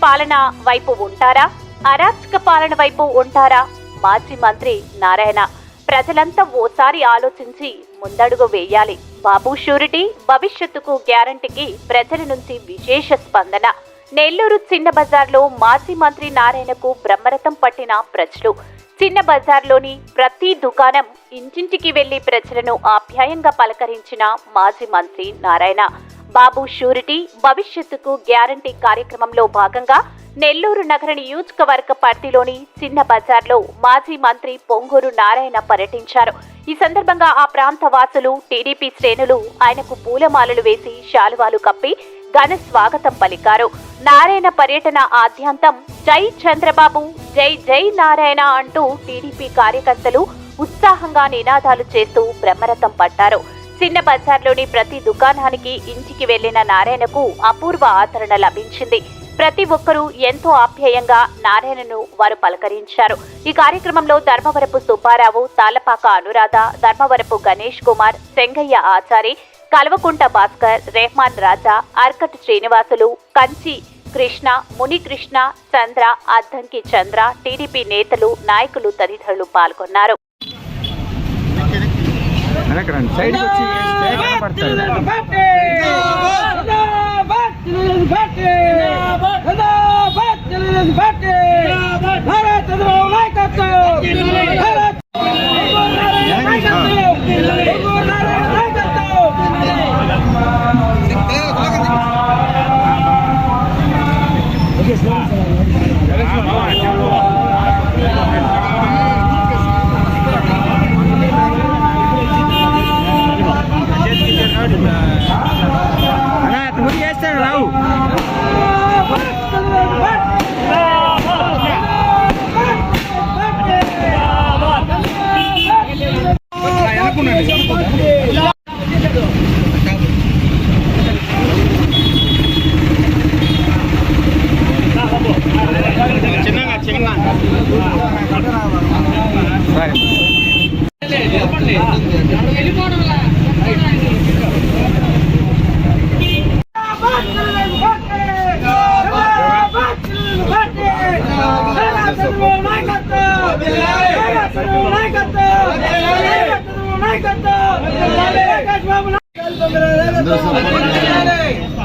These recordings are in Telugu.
పాలన వైపు ఉంటారా, అరాచక పాలన వైపు ఉంటారా? మాజీ మంత్రి నారాయణ ప్రజలంతా ఓసారి ఆలోచించి ముందడుగు వేయాలి. బాబు షూరిటీ భవిష్యత్తుకు గ్యారంటీకి ప్రజల నుంచి విశేష స్పందన. నెల్లూరు చిన్న బజార్లో మాజీ మంత్రి నారాయణకు బ్రహ్మరథం పట్టిన ప్రజలు. చిన్న బజార్లోని ప్రతి దుకాణం ఇంటింటికి వెళ్లి ప్రజలను ఆప్యాయంగా పలకరించిన మాజీ మంత్రి నారాయణ. బాబు షూరిటీ భవిష్యత్తుకు గ్యారంటీ కార్యక్రమంలో భాగంగా నెల్లూరు నగర నియోజకవర్గ పరిధిలోని చిన్న బజార్లో మాజీ మంత్రి పొంగూరు నారాయణ పర్యటించారు. ఈ సందర్భంగా ఆ ప్రాంత వాసులు, టీడీపీ శ్రేణులు ఆయనకు పూలమాలలు వేసి శాలువాలు కప్పి ఘన స్వాగతం పలికారు. నారాయణ పర్యటన ఆద్యంతం జై చంద్రబాబు, జై జై నారాయణ అంటూ టీడీపీ కార్యకర్తలు ఉత్సాహంగా నినాదాలు చేస్తూ బ్రహ్మరథం పట్టారు. చిన్న బజార్లోని ప్రతి దుకాణానికి ఇంటికి వెళ్లిన నారాయణకు అపూర్వ ఆదరణ లభించింది. ప్రతి ఒక్కరూ ఎంతో ఆప్యాయంగా నారాయణను వారు పలకరించారు. ఈ కార్యక్రమంలో ధర్మవరపు సుబ్బారావు, తాళ్లపాక అనురాధ, ధర్మవరపు గణేష్ కుమార్, సెంగయ్య ఆచారి, కల్వకుంట భాస్కర్, రెహమాన్ రాజా, అర్కట్ శ్రీనివాసులు, కంచి కృష్ణ, మునికృష్ణ, చంద్ర, అద్దంకి చంద్ర, టీడీపీ నేతలు, నాయకులు తదితరులు పాల్గొన్నారు.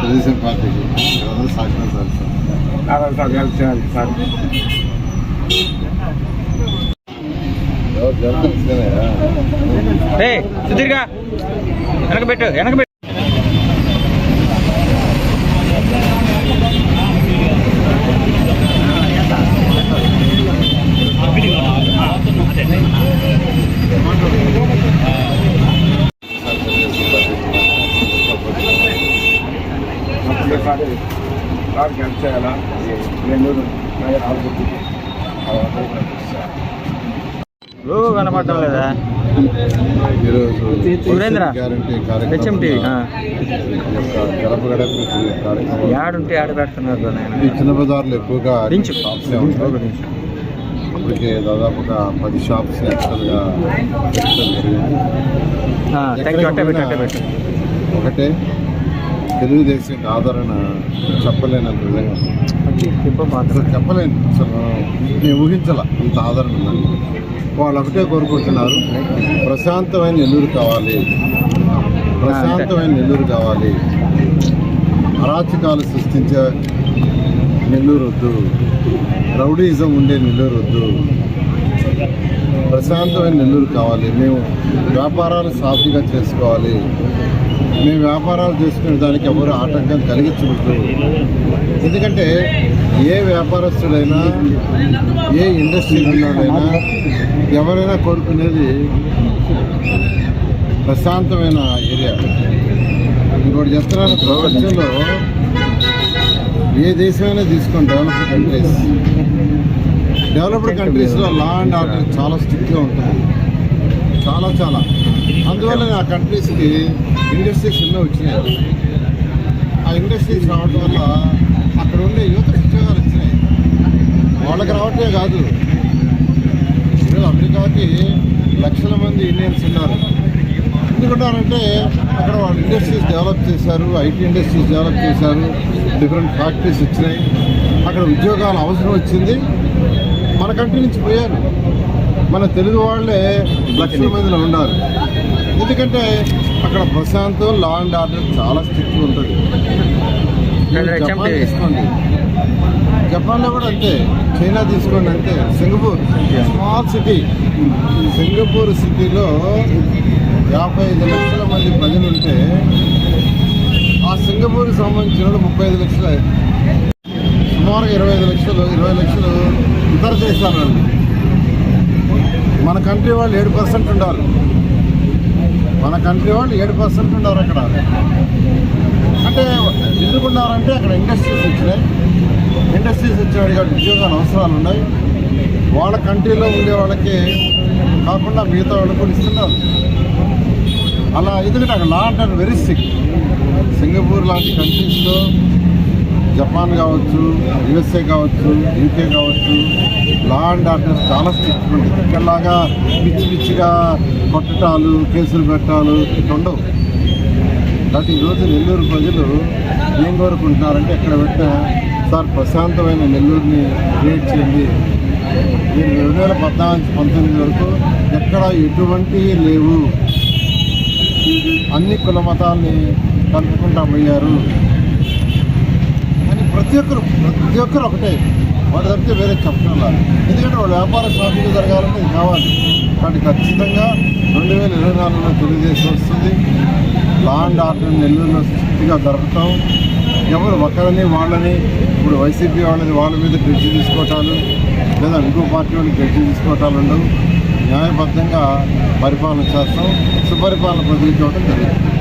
తెలుగుదేశం పార్టీకి సాక్షి సుధీర్గా వెనకబెట్టు. గెలిచేయాలా నెల్లూరు కనపడటం లేదా ఈరోజు సురేంద్ర గ్యారంటీ యాడుంటే ఆడ పెడుతున్నారు. ఈ చిన్న బజార్లో ఎక్కువగా ఇప్పటికే దాదాపు ఒక 10 షాప్స్ యాక్చువల్గా ఒకటే తెలుగుదేశం ఆదరణ చెప్పలేనంత విధంగా అసలు చెప్పలేను. అసలు నేను ఊహించాల ఇంత ఆదరణ ఉందని. వాళ్ళు ఒకటే కోరుకుంటున్నారు, ప్రశాంతమైన నెల్లూరు కావాలి, ప్రశాంతమైన నెల్లూరు కావాలి, అరాచకాలు సృష్టించే నెల్లూరు వద్దు, రౌడీయిజం ఉండే నెల్లూరు వద్దు, ప్రశాంతమైన నెల్లూరు కావాలి, మేము వ్యాపారాలు సాఫీగా చేసుకోవాలి, మేము వ్యాపారాలు చేసుకునే దానికి ఎవరు ఆటంకం కలిగించకూడదు. ఎందుకంటే ఏ వ్యాపారస్తుడైనా, ఏ ఇండస్ట్రీ ఉన్నదైనా, ఎవరైనా కోరుకునేది ప్రశాంతమైన ఏరియా. ఇంకోటి చెప్తున్నాను, ప్రపంచంలో ఏ దేశమైనా తీసుకోండి, డెవలప్డ్ కంట్రీస్లో లా అండ్ ఆర్డర్ చాలా స్ట్రిక్ట్గా ఉంటుంది, చాలా. అందువల్ల ఆ కంట్రీస్కి ఇండస్ట్రీస్ ఎన్నో వచ్చినాయి. ఆ ఇండస్ట్రీస్ రావడం వల్ల అక్కడ ఉండే యువత ఉద్యోగాలు వచ్చినాయి. వాళ్ళకి రావటమే కాదు, ఈరోజు అమెరికాకి లక్షల మంది ఇండియన్స్ ఉన్నారు. ఎందుకుంటారంటే అక్కడ వాళ్ళు ఇండస్ట్రీస్ డెవలప్ చేశారు, ఐటీ ఇండస్ట్రీస్ డెవలప్ చేశారు, డిఫరెంట్ ఫ్యాక్టరీస్ వచ్చినాయి. అక్కడ ఉద్యోగాలు అవసరం వచ్చింది, మన కంట్రీ నుంచి పోయారు. మన తెలుగు వాళ్ళే లక్షల మందిలో ఉన్నారు. ఎందుకంటే అక్కడ ప్రశాంతం, లా అండ్ ఆర్డర్ చాలా స్ట్రిక్ట్ ఉంటుంది. జపాన్ తీసుకోండి, జపాన్లో కూడా అంతే. చైనా తీసుకోండి అంతే. సింగపూర్ స్మాల్ సిటీ, సింగపూర్ సిటీలో 55 లక్షల మంది ప్రజలు ఉంటే ఆ సింగపూర్కి సంబంధించిన 35 లక్షల, సుమారుగా 20 లక్షలు ఇతర దేశాల వాళ్ళు. మన కంట్రీ వాళ్ళు 7% ఉన్నారు. మన కంట్రీ వాళ్ళు 7% ఉన్నారు అక్కడ. అంటే ఎందుకు ఉన్నారంటే అక్కడ ఇండస్ట్రీస్ వచ్చినాయి. ఇండస్ట్రీస్ వచ్చినాయి కాబట్టి ఉద్యోగాలు అవసరాలు ఉన్నాయి. వాళ్ళ కంట్రీలో ఉండే వాళ్ళకి కాకుండా మిగతా వాళ్ళకి కూడా ఇస్తున్నారు. అలా ఎందుకంటే అక్కడ law and very strict. Singapore లాంటి కంట్రీస్లో, జపాన్ కావచ్చు, యుఎస్ఏ కావచ్చు, యూకే కావచ్చు, లా అండ్ ఆర్డర్ చాలా స్ట్రిక్ట్ ఉంది. ఇక్కడలాగా పిచ్చిగా కొట్టటాలు, కేసులు పెట్టాలు ఇట్లా ఉండవు. కాబట్టి ఈరోజు నెల్లూరు ప్రజలు ఏం కోరుకుంటున్నారంటే ఎక్కడ పెట్టినా సార్ ప్రశాంతమైన నెల్లూరుని క్రియేట్ చేయండి. మీరు 2014-19 వరకు ఎక్కడ ఎటువంటి లేవు, అన్ని కుల మతాల్ని కలుపుకుంటా పోయారు అని ప్రతి ఒక్కరు ఒకటే. వాడు తప్పితే వేరే చెప్పడం లేదు. ఎందుకంటే వాళ్ళ వ్యాపార సాఫీగా జరగాలంటే ఇది కావాలి. కాబట్టి ఖచ్చితంగా 2024లో తెలుగుదేశం వస్తుంది. లా అండ్ ఆర్డర్ నెల్లూరులో స్ట్రిక్ట్గా జరుపుతాం. ఎవరు ఒకరిని వాళ్ళని, ఇప్పుడు వైసీపీ వాళ్ళ మీద గెలిచి తీసుకోవటాలు, లేదా ఇంకో పార్టీ వాళ్ళని గెలిచి తీసుకోవటాలు ఉండవు. న్యాయబద్ధంగా పరిపాలన చేస్తాం. సుపరిపాలన ప్రజలకు ఇవ్వడం జరుగుతుంది.